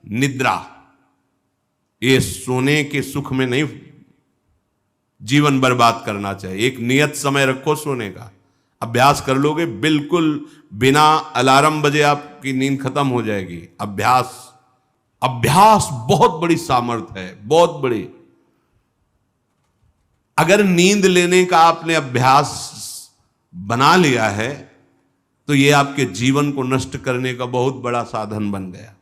निद्रा, ये सोने के सुख में नहीं जीवन बर्बाद करना चाहिए। एक नियत समय रखो सोने का, अभ्यास कर लोगे बिल्कुल बिना अलार्म बजे आपकी नींद खत्म हो जाएगी। अभ्यास, अभ्यास बहुत बड़ी सामर्थ्य है, बहुत बड़ी। अगर नींद लेने का आपने अभ्यास बना लिया है तो यह आपके जीवन को नष्ट करने का बहुत बड़ा साधन बन गया।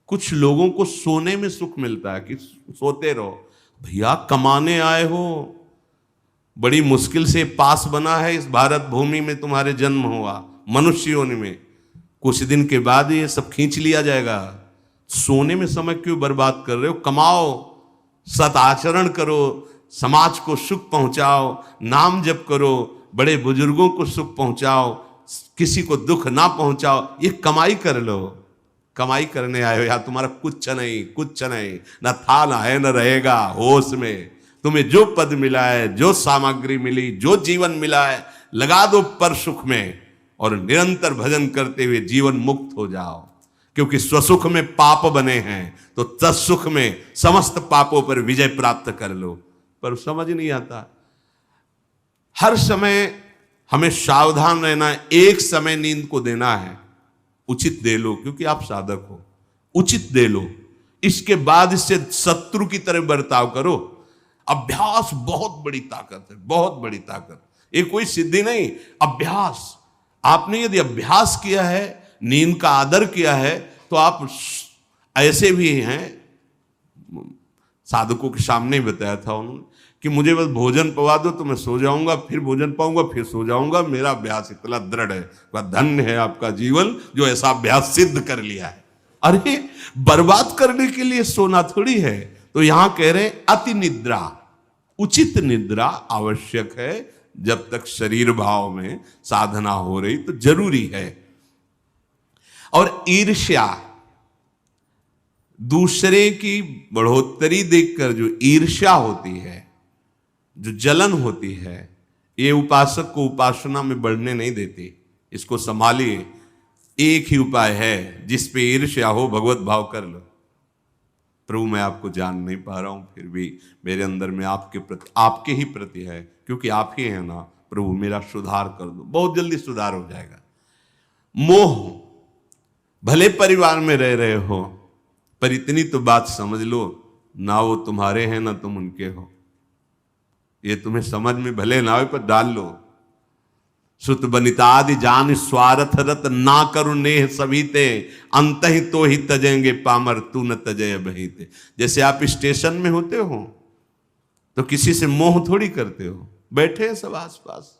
कुछ लोगों को सोने में सुख मिलता है कि सोते रहो। भैया कमाने आए हो, बड़ी मुश्किल से पास बना है इस भारत भूमि में तुम्हारे जन्म हुआ, मनुष्य योनि में, कुछ दिन के बाद ये सब खींच लिया जाएगा। सोने में समय क्यों बर्बाद कर रहे हो? कमाओ, सत आचरण करो, समाज को सुख पहुंचाओ, नाम जप करो, बड़े बुजुर्गों को सुख पहुंचाओ, किसी को दुख ना पहुंचाओ, ये कमाई कर लो। कमाई करने आए हो यार, तुम्हारा कुछ नहीं, कुछ नहीं, ना था ना है, न रहेगा। होश में तुम्हें जो पद मिला है, जो सामग्री मिली, जो जीवन मिला है, लगा दो पर सुख में और निरंतर भजन करते हुए जीवन मुक्त हो जाओ। क्योंकि स्वसुख में पाप बने हैं तो तत्सुख में समस्त पापों पर विजय प्राप्त कर लो। पर समझ नहीं आता। हर समय हमें सावधान रहना है। एक समय नींद को देना है, उचित दे लो, क्योंकि आप साधक हो, उचित दे लो। इसके बाद इससे शत्रु की तरह बर्ताव करो। अभ्यास बहुत बड़ी ताकत है, बहुत बड़ी ताकत। ये कोई सिद्धि नहीं, अभ्यास। आपने यदि अभ्यास किया है, नींद का आदर किया है, तो आप ऐसे भी हैं। साधकों के सामने ही बताया था उन्होंने कि मुझे बस भोजन पवा दो तो मैं सो जाऊंगा, फिर भोजन पाऊंगा, फिर सो जाऊंगा। मेरा अभ्यास इतना दृढ़ है। वह धन्य है आपका जीवन जो ऐसा अभ्यास सिद्ध कर लिया है। अरे बर्बाद करने के लिए सोना थोड़ी है। तो यहां कह रहे अति निद्रा, उचित निद्रा आवश्यक है। जब तक शरीर भाव में साधना हो रही तो जरूरी है। और ईर्ष्या, दूसरे की बढ़ोतरी देखकर जो ईर्ष्या होती है, जो जलन होती है, ये उपासक को उपासना में बढ़ने नहीं देती। इसको संभालिए। एक ही उपाय है, जिस पे ईर्ष्या हो भगवत भाव कर लो। प्रभु मैं आपको जान नहीं पा रहा हूं, फिर भी मेरे अंदर में आपके प्रति, आपके ही प्रति है, क्योंकि आप ही हैं ना। प्रभु मेरा सुधार कर दो, बहुत जल्दी सुधार हो जाएगा। मोह, भले परिवार में रह रहे हो, पर इतनी तो बात समझ लो, ना वो तुम्हारे हैं ना तुम उनके हो। ये तुम्हें समझ में भले ना हो, पर डाल लो। सुत बनितादि जान स्वार्थ रत, ना करू नेह सभी ते, अंत ही तो ही तजेंगे पामर, तू न तजय बहीते। जैसे आप स्टेशन में होते हो तो किसी से मोह थोड़ी करते हो। बैठे हैं सब आसपास,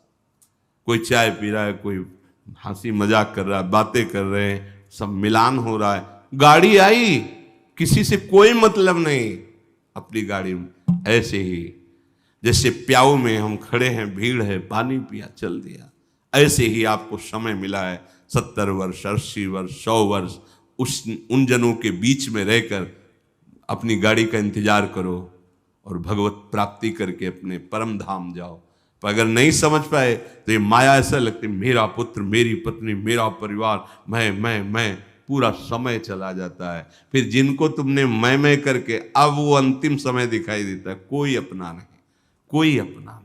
कोई चाय पी रहा है, कोई हंसी मजाक कर रहा है, बातें कर रहे हैं, सब मिलान हो रहा है। गाड़ी आई, किसी से कोई मतलब नहीं, अपनी गाड़ी में। ऐसे ही जैसे प्याऊ में हम खड़े हैं, भीड़ है, पानी पिया, चल दिया। ऐसे ही आपको समय मिला है 70 वर्ष, 80 वर्ष, 100 वर्ष, उन जनों के बीच में रहकर अपनी गाड़ी का इंतजार करो और भगवत प्राप्ति करके अपने परम धाम जाओ। पर अगर नहीं समझ पाए तो ये माया ऐसा लगती, मेरा पुत्र, मेरी पत्नी, मेरा परिवार, मैं, पूरा समय चला जाता है। फिर जिनको तुमने मैं करके अब वो अंतिम समय दिखाई देता है, कोई अपना नहीं, कोई अपना नहीं।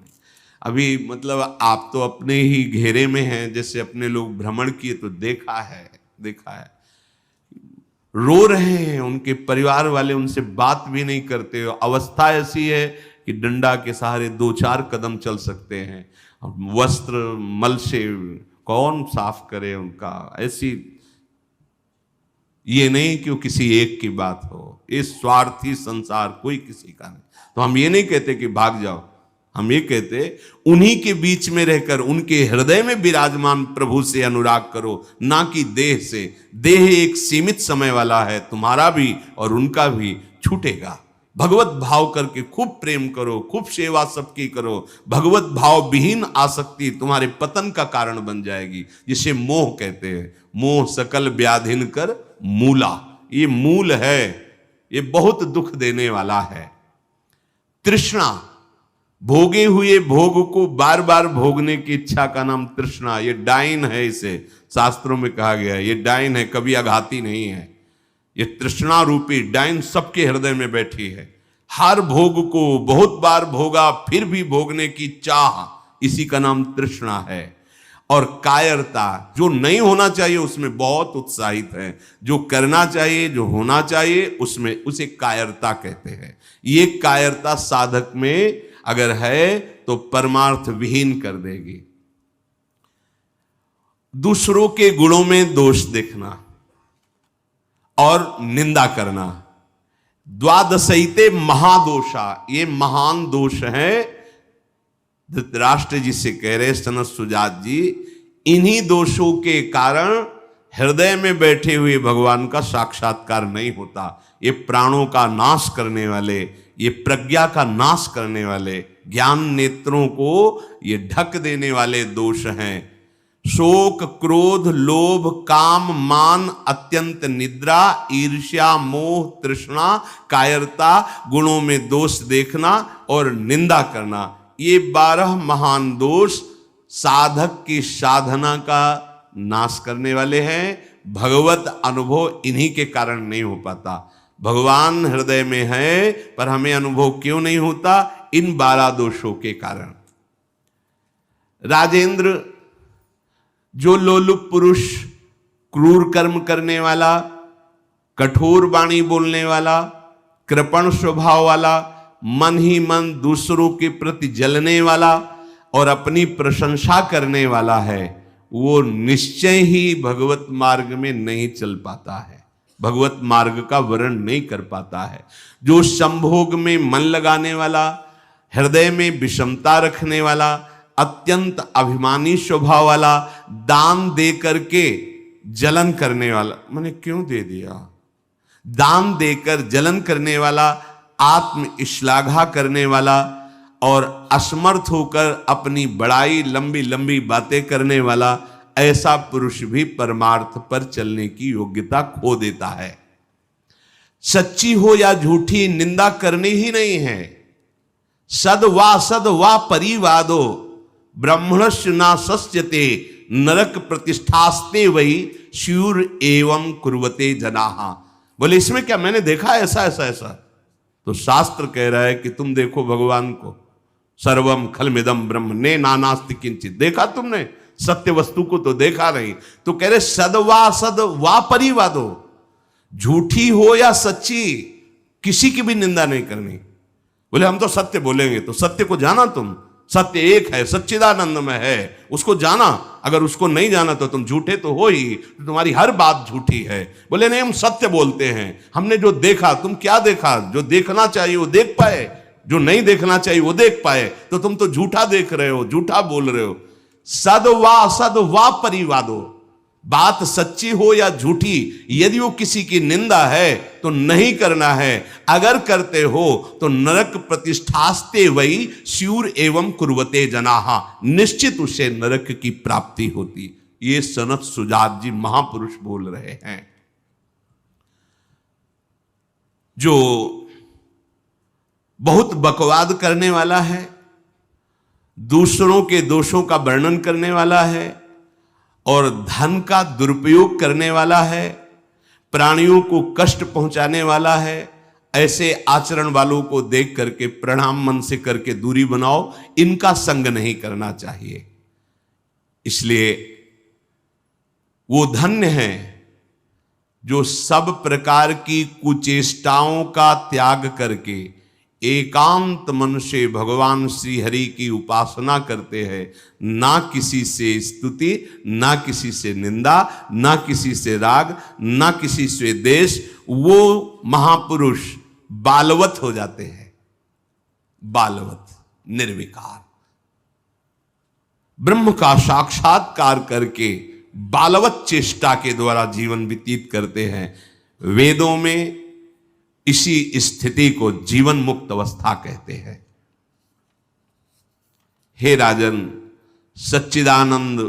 अभी मतलब आप तो अपने ही घेरे में हैं, जैसे अपने लोग भ्रमण किए तो देखा है, रो रहे हैं, उनके परिवार वाले उनसे बात भी नहीं करते। अवस्था ऐसी है कि डंडा के सहारे 2-4 कदम चल सकते हैं। वस्त्र मल से कौन साफ करे उनका। ऐसी, ये नहीं कि वो किसी एक की बात हो, ये स्वार्थी संसार कोई किसी का नहीं। तो हम ये नहीं कहते कि भाग जाओ, हम ये कहते उन्हीं के बीच में रहकर उनके हृदय में विराजमान प्रभु से अनुराग करो, ना कि देह से। देह एक सीमित समय वाला है, तुम्हारा भी और उनका भी छूटेगा। भगवत भाव करके खूब प्रेम करो, खूब सेवा सबकी करो। भगवत भाव विहीन आसक्ति तुम्हारे पतन का कारण बन जाएगी, जिसे मोह कहते हैं। मोह सकल व्याधिन कर मूला, ये मूल है, ये बहुत दुख देने वाला है। तृष्णा, भोगे हुए भोग को बार बार भोगने की इच्छा का नाम तृष्णा। ये डाइन है, इसे शास्त्रों में कहा गया है, ये डाइन है, कभी आघाती नहीं है। ये तृष्णा रूपी डाइन सबके हृदय में बैठी है। हर भोग को बहुत बार भोगा फिर भी भोगने की चाह, इसी का नाम तृष्णा है। और कायरता, जो नहीं होना चाहिए उसमें बहुत उत्साहित है, जो करना चाहिए, जो होना चाहिए उसमें, उसे कायरता कहते हैं। ये कायरता साधक में अगर है तो परमार्थ विहीन कर देगी। दूसरों के गुणों में दोष देखना और निंदा करना, द्वादशैते महादोषा, ये महान दोष है। धृतराष्ट्र जी से कह रहे सनत सुजात जी, इन्हीं दोषों के कारण हृदय में बैठे हुए भगवान का साक्षात्कार नहीं होता। ये प्राणों का नाश करने वाले, ये प्रज्ञा का नाश करने वाले, ज्ञान नेत्रों को ये ढक देने वाले दोष हैं। शोक, क्रोध, लोभ, काम, मान, अत्यंत निद्रा, ईर्ष्या, मोह, तृष्णा, कायरता, गुणों में दोष देखना और निंदा करना, ये 12 महान दोष साधक की साधना का नाश करने वाले हैं। भगवत अनुभव इन्हीं के कारण नहीं हो पाता। भगवान हृदय में है पर हमें अनुभव क्यों नहीं होता? इन 12 दोषों के कारण। राजेंद्र, जो लोलुप पुरुष, क्रूर कर्म करने वाला, कठोर वाणी बोलने वाला, कृपण स्वभाव वाला, मन ही मन दूसरों के प्रति जलने वाला और अपनी प्रशंसा करने वाला है, वो निश्चय ही भगवत मार्ग में नहीं चल पाता है, भगवत मार्ग का वर्ण नहीं कर पाता है। जो संभोग में मन लगाने वाला, हृदय में विषमता रखने वाला, अत्यंत अभिमानी स्वभाव वाला, दान दे करके जलन करने वाला, मैंने क्यों दे दिया, दान देकर जलन करने वाला, आत्म श्लाघा करने वाला और असमर्थ होकर अपनी बड़ाई, लंबी लंबी बातें करने वाला, ऐसा पुरुष भी परमार्थ पर चलने की योग्यता खो देता है। सच्ची हो या झूठी, निंदा करनी ही नहीं है। सद वा परिवादो ब्रह्मणस्य ना सस्यते नरक प्रतिष्ठास्ते वही शूर एवं कुर्वते जनाहा। बोले इसमें क्या, मैंने देखा ऐसा ऐसा ऐसा, तो शास्त्र कह रहा है कि तुम देखो भगवान को, सर्वम खलमिदम ब्रह्म ने नानास्ति किंचित, देखा तुमने? सत्य वस्तु को तो देखा नहीं। तो कह रहे सद वा परिवादो, झूठी हो या सच्ची, किसी की भी निंदा नहीं करनी। बोले हम तो सत्य बोलेंगे, तो सत्य को जाना तुम, सत्य एक है, सच्चिदानंद में है, उसको जाना। अगर उसको नहीं जाना तो तुम झूठे तो हो ही, तो तुम्हारी हर बात झूठी है। बोले नहीं, हम सत्य बोलते हैं, हमने जो देखा। तुम क्या देखा? जो देखना चाहिए वो देख पाए, जो नहीं देखना चाहिए वो देख पाए, तो तुम तो झूठा देख रहे हो, झूठा बोल रहे हो। सद वा परिवादो, बात सच्ची हो या झूठी, यदि वो किसी की निंदा है तो नहीं करना है। अगर करते हो तो नरक प्रतिष्ठास्ते वही स्यूर एवं कुर्वते जनाहा, निश्चित उसे नरक की प्राप्ति होती। ये सनत सुजात जी महापुरुष बोल रहे हैं। जो बहुत बकवाद करने वाला है, दूसरों के दोषों का वर्णन करने वाला है और धन का दुरुपयोग करने वाला है, प्राणियों को कष्ट पहुंचाने वाला है, ऐसे आचरण वालों को देख करके प्रणाम मन से करके दूरी बनाओ। इनका संग नहीं करना चाहिए। इसलिए वो धन्य है जो सब प्रकार की कुचेष्टाओं का त्याग करके एकांत मन से भगवान श्री हरि की उपासना करते हैं। ना किसी से स्तुति, ना किसी से निंदा, ना किसी से राग, ना किसी से द्वेष। वो महापुरुष बालवत हो जाते हैं, बालवत, निर्विकार, ब्रह्म का साक्षात्कार करके बालवत चेष्टा के द्वारा जीवन व्यतीत करते हैं। वेदों में इसी स्थिति को जीवन मुक्त अवस्था कहते हैं। हे राजन, सच्चिदानंद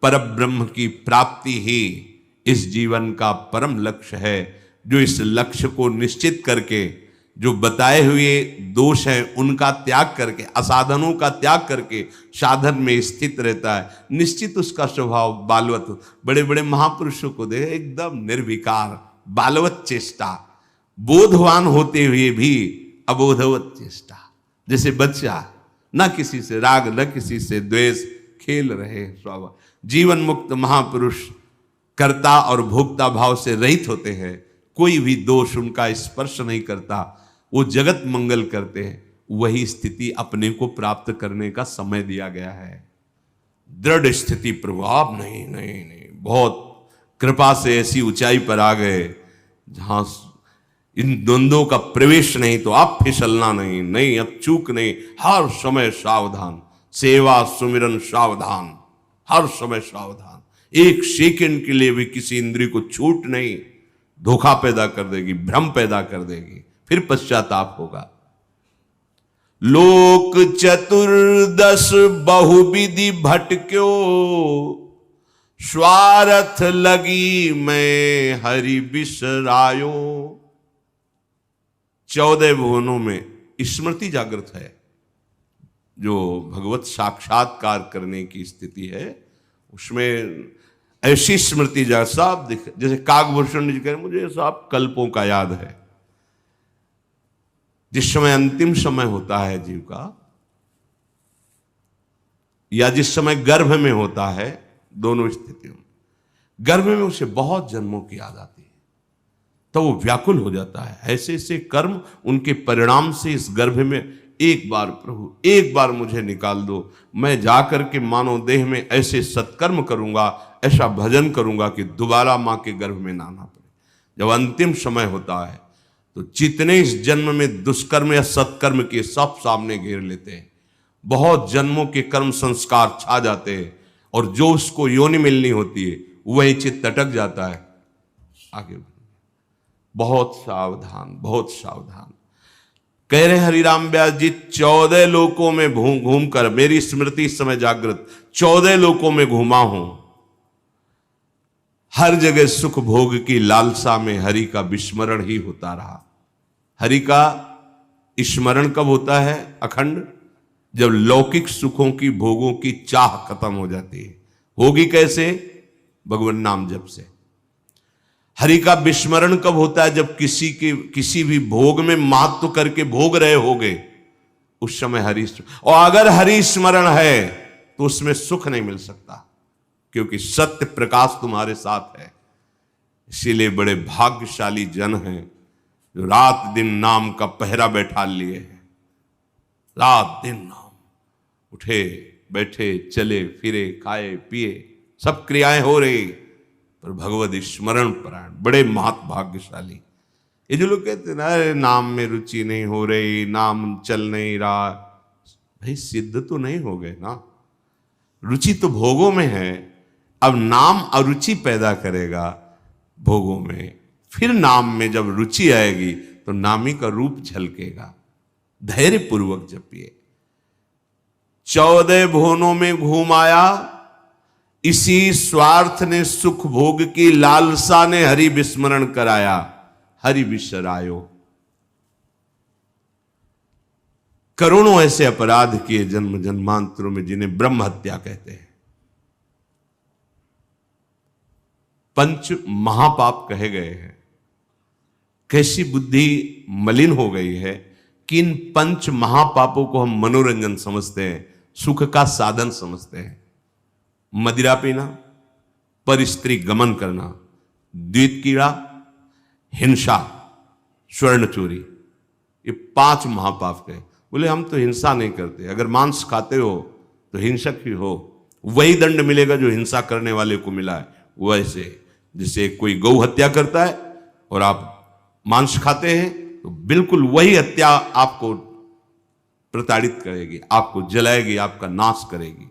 परब्रह्म की प्राप्ति ही इस जीवन का परम लक्ष्य है। जो इस लक्ष्य को निश्चित करके जो बताए हुए दोष हैं उनका त्याग करके, असाधनों का त्याग करके साधन में स्थित रहता है, निश्चित उसका स्वभाव बालवत। बड़े बड़े महापुरुषों को देखे एकदम निर्विकार, बालवत चेष्टा, बोधवान होते हुए भी अबोधवत चेष्टा। जैसे बच्चा न किसी से राग न किसी से द्वेष, खेल रहे स्वाभाविक। जीवन मुक्त महापुरुष कर्ता और भोक्ता भाव से रहित होते हैं, कोई भी दोष उनका स्पर्श नहीं करता, वो जगत मंगल करते हैं। वही स्थिति अपने को प्राप्त करने का समय दिया गया है। दृढ़ स्थिति प्रभु आप नहीं नहीं नहीं, बहुत कृपा से ऐसी ऊंचाई पर आ गए जहां इन द्वंद्वों का प्रवेश नहीं, तो आप फिसलना नहीं, नहीं अब चूक नहीं, हर समय सावधान, सेवा सुमिरन सावधान, हर समय सावधान। एक सेकंड के लिए भी किसी इंद्रिय को छूट नहीं, धोखा पैदा कर देगी, भ्रम पैदा कर देगी, फिर पश्चाताप होगा। लोक चतुर्दश बहुविधि भटक्यो, स्वार्थ लगी मैं हरि बिसरायो। 14 भुवनों में स्मृति जागृत है, जो भगवत साक्षात्कार करने की स्थिति है, उसमें ऐसी स्मृति सब दिख, जैसे काकभूषण जी कह रहे मुझे सब कल्पों का याद है। जिस समय अंतिम समय होता है जीव का, या जिस समय गर्भ में होता है, दोनों स्थितियों में, गर्भ में उसे बहुत जन्मों की याद आती है, तो वो व्याकुल हो जाता है। ऐसे ऐसे कर्म उनके परिणाम से इस गर्भ में, एक बार प्रभु एक बार मुझे निकाल दो, मैं जाकर के मानव देह में ऐसे सत्कर्म करूंगा, ऐसा भजन करूंगा कि दोबारा मां के गर्भ में ना आना पड़े। जब अंतिम समय होता है तो जितने इस जन्म में दुष्कर्म या सत्कर्म के सब सामने घेर लेते हैं, बहुत जन्मों के कर्म संस्कार छा जाते हैं, और जो उसको योनि मिलनी होती है वही चित्त अटक जाता है। आगे बहुत सावधान, बहुत सावधान। कह रहे हरिराम व्यास जी, 14 लोकों में घूम कर, मेरी स्मृति इस समय जागृत, 14 लोकों में घूमा हूं, हर जगह सुख भोग की लालसा में हरि का विस्मरण ही होता रहा। हरि का स्मरण कब होता है अखंड? जब लौकिक सुखों की भोगों की चाह खत्म हो जाती है। होगी कैसे? भगवान नाम जप से। हरि का विस्मरण कब होता है? जब किसी भी भोग में महत्व करके भोग रहे होगे, उस समय हरि, और अगर हरि स्मरण है तो उसमें सुख नहीं मिल सकता, क्योंकि सत्य प्रकाश तुम्हारे साथ है। इसीलिए बड़े भाग्यशाली जन हैं जो रात दिन नाम का पहरा बैठा लिए हैं। रात दिन नाम, उठे बैठे चले फिरे खाए पिए सब क्रियाएं हो रही, पर भगवत स्मरण परायण, बड़े महत भाग्यशाली। ये जो लोग कहते हैं ना, अरे नाम में रुचि नहीं हो रही, नाम चल नहीं रहा, भाई सिद्ध तो नहीं हो गए ना। रुचि तो भोगों में है, अब नाम अरुचि पैदा करेगा भोगों में, फिर नाम में जब रुचि आएगी तो नामी का रूप झलकेगा। धैर्य पूर्वक जपिए। 14 भुवनों में घूम आया, इसी स्वार्थ ने सुख भोग की लालसा ने हरि विस्मरण कराया, हरि बिसरायो। करोड़ों ऐसे अपराध किए जन्म जन्मांतरों में, जिन्हें ब्रह्म हत्या कहते हैं, पंच महापाप कहे गए हैं। कैसी बुद्धि मलिन हो गई है कि इन पंच महापापों को हम मनोरंजन समझते हैं, सुख का साधन समझते हैं। मदिरा पीना, पर स्त्री गमन करना, द्वित कीड़ा, हिंसा, स्वर्ण चोरी, ये 5 महापाप कहे। बोले हम तो हिंसा नहीं करते, अगर मांस खाते हो तो हिंसक ही हो, वही दंड मिलेगा जो हिंसा करने वाले को मिला है। वैसे जैसे कोई गौ हत्या करता है और आप मांस खाते हैं, तो बिल्कुल वही हत्या आपको प्रताड़ित करेगी, आपको जलाएगी, आपका नाश करेगी।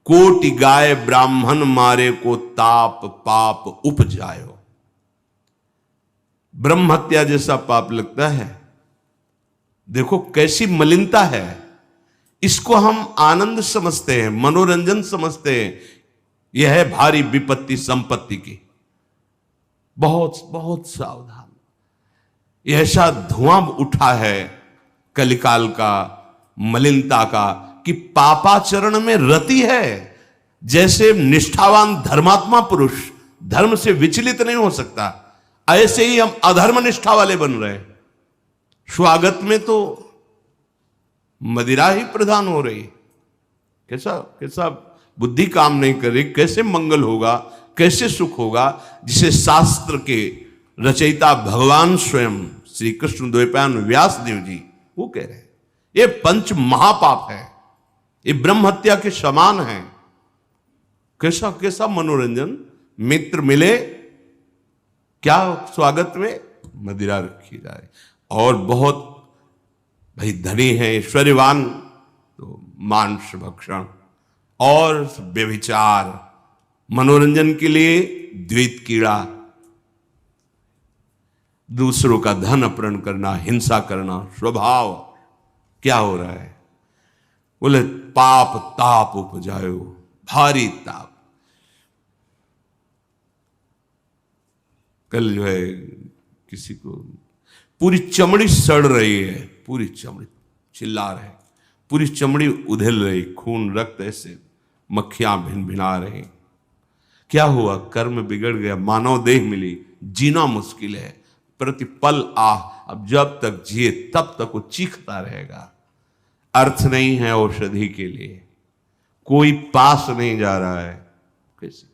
कोटि गाय ब्राह्मण मारे को ताप पाप उपजायो। ब्रह्म हत्या जैसा पाप लगता है। देखो कैसी मलिनता है। इसको हम आनंद समझते हैं, मनोरंजन समझते हैं। यह है भारी विपत्ति संपत्ति की। बहुत बहुत सावधान। यह ऐसा धुआं उठा है कलिकाल का, मलिनता का, कि पापाचरण में रति है। जैसे निष्ठावान धर्मात्मा पुरुष धर्म से विचलित नहीं हो सकता, ऐसे ही हम अधर्म निष्ठा वाले बन रहे हैं। स्वागत में तो मदिरा ही प्रधान हो रही। कैसा कैसा बुद्धि काम नहीं कर रही। कैसे मंगल होगा, कैसे सुख होगा, जिसे शास्त्र के रचयिता भगवान स्वयं श्री कृष्ण द्वैपायन व्यास देव जी वो कह रहे हैं ये पंच महापाप है, ये ब्रह्म हत्या के समान है। कैसा कैसा मनोरंजन। मित्र मिले, क्या स्वागत में मदिरा रखी जाए, और बहुत भाई धनी है, ऐश्वर्यवान, तो मांस भक्षण और व्यभिचार, मनोरंजन के लिए द्वैत कीड़ा, दूसरों का धन अपहरण करना, हिंसा करना स्वभाव। क्या हो रहा है? बोले पाप ताप उपजायो, भारी ताप। कल जो है किसी को पूरी चमड़ी सड़ रही है, पूरी चमड़ी चिल्ला रहे, पूरी चमड़ी उधेल रही, खून रक्त ऐसे मक्खियां भिन भिना रही। क्या हुआ? कर्म बिगड़ गया, मानव देह मिली, जीना मुश्किल है, प्रतिपल अब जब तक जिए तब तक वो चीखता रहेगा। अर्थ नहीं है औषधि के लिए, कोई पास नहीं जा रहा है। कैसे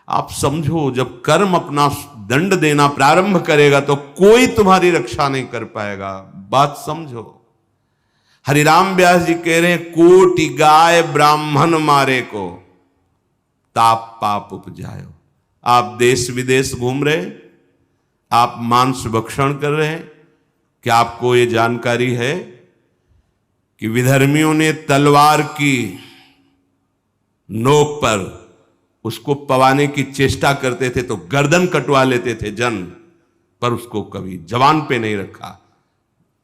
आप समझो, जब कर्म अपना दंड देना प्रारंभ करेगा तो कोई तुम्हारी रक्षा नहीं कर पाएगा। बात समझो। हरिराम व्यास जी कह रहे हैं, कोटि गाय ब्राह्मण मारे को ताप पाप उपजायो। आप देश विदेश घूम रहे, आप मांस भक्षण कर रहे हैं, क्या आपको ये जानकारी है कि विधर्मियों ने तलवार की नोक पर उसको पवाने की चेष्टा करते थे तो गर्दन कटवा लेते थे जन, पर उसको कभी जवान पे नहीं रखा,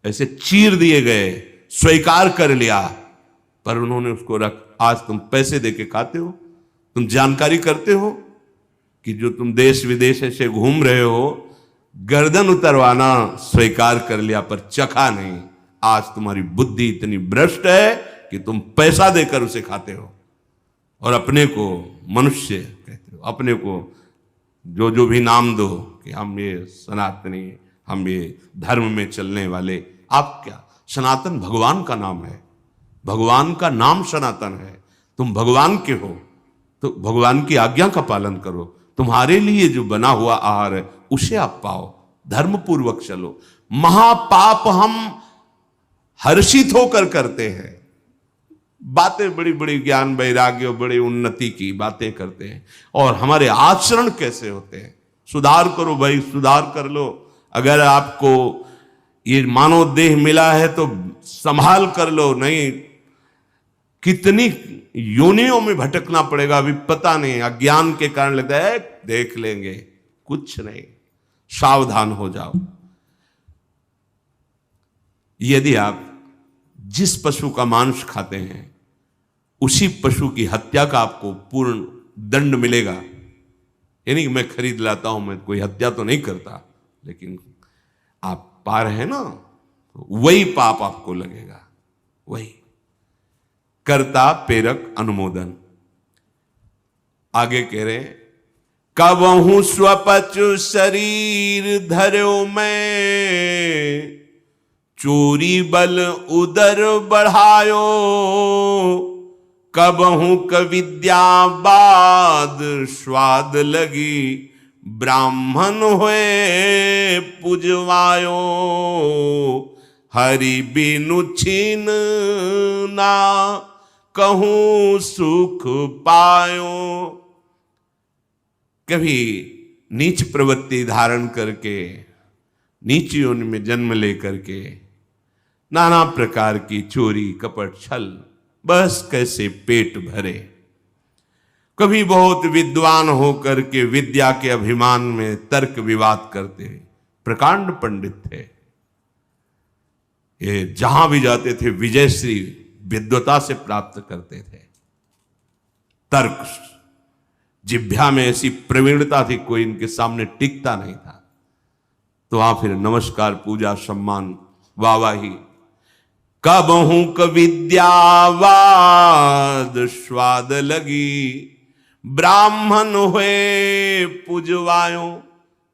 ऐसे चीर दिए गए, स्वीकार कर लिया, पर उन्होंने उसको आज तुम पैसे देके खाते हो, तुम जानकारी करते हो कि जो तुम देश विदेश ऐसे घूम रहे हो, गर्दन उतरवाना स्वीकार कर लिया पर चखा नहीं। आज तुम्हारी बुद्धि इतनी भ्रष्ट है कि तुम पैसा देकर उसे खाते हो और अपने को मनुष्य कहते हो, अपने को जो जो भी नाम दो कि हम ये सनातनी, हम ये धर्म में चलने वाले। आप क्या, सनातन भगवान का नाम है, भगवान का नाम सनातन है। तुम भगवान के हो तो भगवान की आज्ञा का पालन करो, तुम्हारे लिए जो बना हुआ आहार है उसे आप पाओ, धर्म पूर्वक चलो। महापाप हम हर्षित होकर करते हैं, बातें बड़ी बड़ी ज्ञान वैराग्य बड़ी उन्नति की बातें करते हैं, और हमारे आचरण कैसे होते हैं। सुधार करो भाई, सुधार कर लो। अगर आपको ये मानव देह मिला है तो संभाल कर लो, नहीं कितनी योनियों में भटकना पड़ेगा अभी पता नहीं। अज्ञान के कारण लगता है देख लेंगे, कुछ नहीं, सावधान हो जाओ। यदि आप जिस पशु का मांस खाते हैं उसी पशु की हत्या का आपको पूर्ण दंड मिलेगा। यानी कि मैं खरीद लाता हूं, मैं कोई हत्या तो नहीं करता, लेकिन आप पा रहे हैं ना, तो वही पाप आपको लगेगा, वही। कर्ता प्रेरक अनुमोदन। आगे कह रहे, कबहू स्वपचु शरीर धर्यो मैं, चोरी बल उदर बढ़ायो, कबहू कविद्यावाद स्वाद लगी, ब्राह्मण हुए पुजवायो, हरि बिनु छीन ना कहूं सुख पायो। कभी नीच प्रवृत्ति धारण करके, नीच योनि में जन्म लेकर के नाना प्रकार की चोरी कपट छल, बस कैसे पेट भरे। कभी बहुत विद्वान होकर के विद्या के अभिमान में तर्क विवाद करते, प्रकांड पंडित थे, ये जहां भी जाते थे विजयश्री विद्वता से प्राप्त करते थे। तर्क जिह्वा में ऐसी प्रवीणता थी, कोई इनके सामने टिकता नहीं था। तो वहां फिर नमस्कार, पूजा, सम्मान, वाहवाही। कबहू कविद्यावाद स्वाद लगी, ब्राह्मण हुए पुजवायो।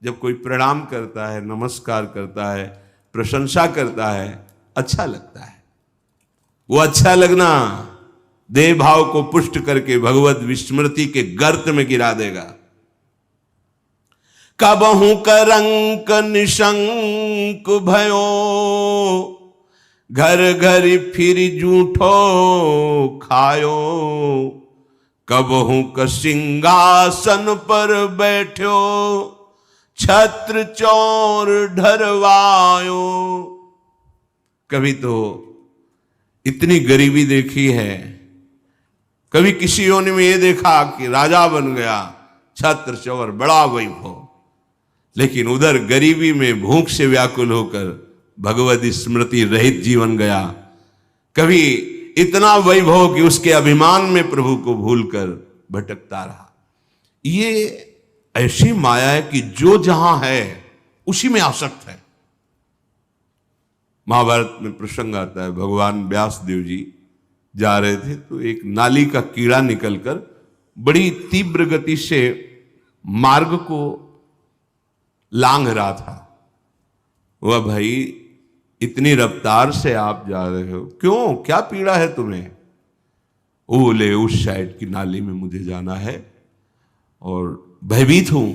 जब कोई प्रणाम करता है, नमस्कार करता है, प्रशंसा करता है, अच्छा लगता है। वो अच्छा लगना देह भाव को पुष्ट करके भगवत विस्मृति के गर्त में गिरा देगा। कबहू करंक निशंक भयो, घर घर फिर जूठो खायो। कबहू क सिंहासन पर बैठो, छत्र चौर ढरवायो। कभी तो इतनी गरीबी देखी है, कभी किसी योनि में ये देखा कि राजा बन गया, छत्र चौर बड़ा वैभव, लेकिन उधर गरीबी में भूख से व्याकुल होकर भगवत स्मृति रहित जीवन गया। कभी इतना वैभव कि उसके अभिमान में प्रभु को भूलकर भटकता रहा। ये ऐसी माया है कि जो जहां है उसी में आसक्त है। महाभारत में प्रसंग आता है, भगवान व्यास देव जी जा रहे थे तो एक नाली का कीड़ा निकलकर बड़ी तीव्र गति से मार्ग को लांघ रहा था। वह भाई इतनी रफ्तार से आप जा रहे हो, क्यों, क्या पीड़ा है तुम्हें? वो बोले उस साइड की नाली में मुझे जाना है और भयभीत हूं।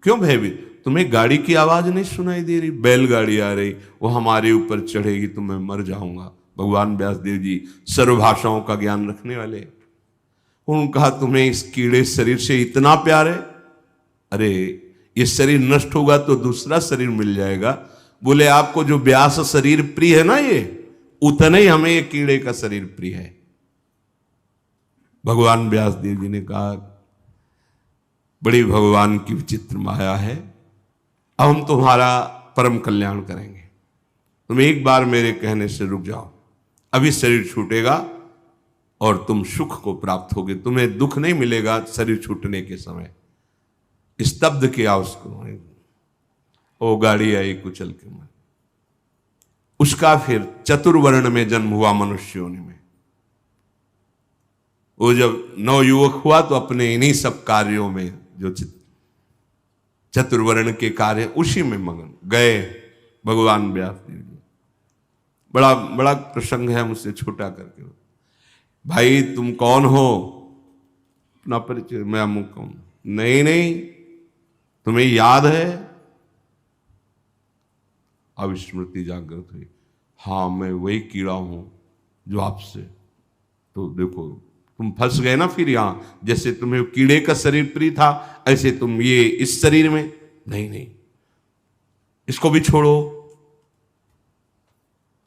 क्यों भयभीत? तुम्हें गाड़ी की आवाज नहीं सुनाई दे रही? बैलगाड़ी आ रही, वो हमारे ऊपर चढ़ेगी तो मैं मर जाऊंगा। भगवान व्यासदेव जी सर्व भाषाओं का ज्ञान रखने वाले, उन्होंने कहा तुम्हें इस कीड़े शरीर से इतना प्यार है? अरे ये शरीर नष्ट होगा तो दूसरा शरीर मिल जाएगा। बोले आपको जो व्यास शरीर प्रिय है ना, ये उतना ही हमें ये कीड़े का शरीर प्रिय है। भगवान व्यासदेव जी ने कहा बड़ी भगवान की विचित्र माया है, अब हम तुम्हारा परम कल्याण करेंगे। तुम एक बार मेरे कहने से रुक जाओ, अभी शरीर छूटेगा और तुम सुख को प्राप्त होगे, तुम्हें दुख नहीं मिलेगा शरीर छूटने के समय। स्तब्ध किया उसको, वो गाड़ी आई कुचल के में। उसका फिर चतुर्वर्ण में जन्म हुआ मनुष्य योनि में। वो जब नवयुवक हुआ तो अपने इन्हीं सब कार्यों में जो चतुर्वर्ण के कार्य उसी में मगन गए भगवान व्यासदेव जी। बड़ा बड़ा प्रसंग है, मुझसे छोटा करके। भाई तुम कौन हो? अपना परिचय। मैं अमुक हूं। नहीं नहीं, तुम्हें याद है? अब स्मृति जागृत हुई। हाँ मैं वही कीड़ा हूं जो आपसे, तो देखो तुम फंस गए ना फिर यहां। जैसे तुम्हें कीड़े का शरीर प्रिय था, ऐसे तुम ये इस शरीर में। नहीं नहीं, इसको भी छोड़ो।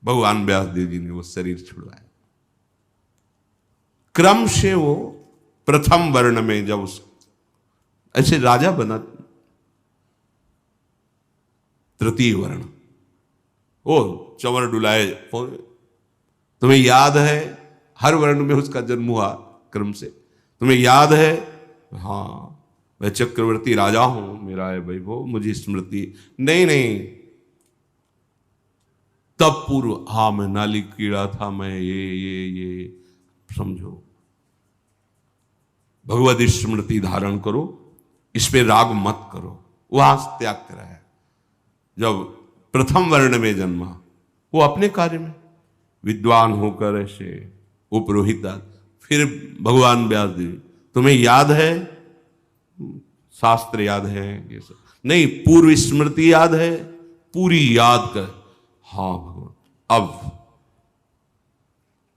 भगवान व्यासदेव जी ने वो शरीर छुड़वाया। क्रम से वो प्रथम वर्ण में जब उस ऐसे राजा बना, तृतीय वर्ण, ओ चंवर डुलाए। तुम्हें याद है हर वर्ण में उसका जन्म हुआ क्रम से। तुम्हें याद है? हाँ मैं चक्रवर्ती राजा हूं, मेरा है वैभव, मुझे स्मृति। नहीं नहीं, तब पूर्व, हाँ मैं नाली कीड़ा था, मैं ये समझो। भगवत स्मृति धारण करो, इस पे राग मत करो। वहां त्याग करा है। जब प्रथम वर्ण में जन्मा, वो अपने कार्य में विद्वान होकर ऐसे उपरोहिता। फिर भगवान व्यासदेव, तुम्हें याद है? शास्त्र याद है? ये सब नहीं, पूर्व स्मृति याद है? पूरी याद कर। हाँ भगवान, अब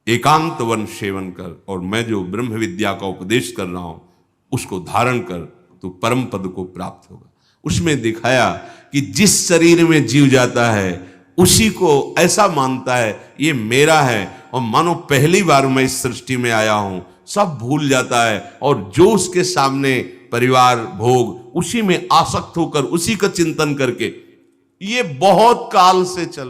एकांत वन सेवन कर और मैं जो ब्रह्म विद्या का उपदेश कर रहा हूं उसको धारण कर, तो परम पद को प्राप्त होगा। उसमें दिखाया कि जिस शरीर में जीव जाता है उसी को ऐसा मानता है ये मेरा है, और मानो पहली बार मैं इस सृष्टि में आया हूं, सब भूल जाता है और जो उसके सामने परिवार भोग, उसी में आसक्त होकर उसी का चिंतन करके ये बहुत काल से चल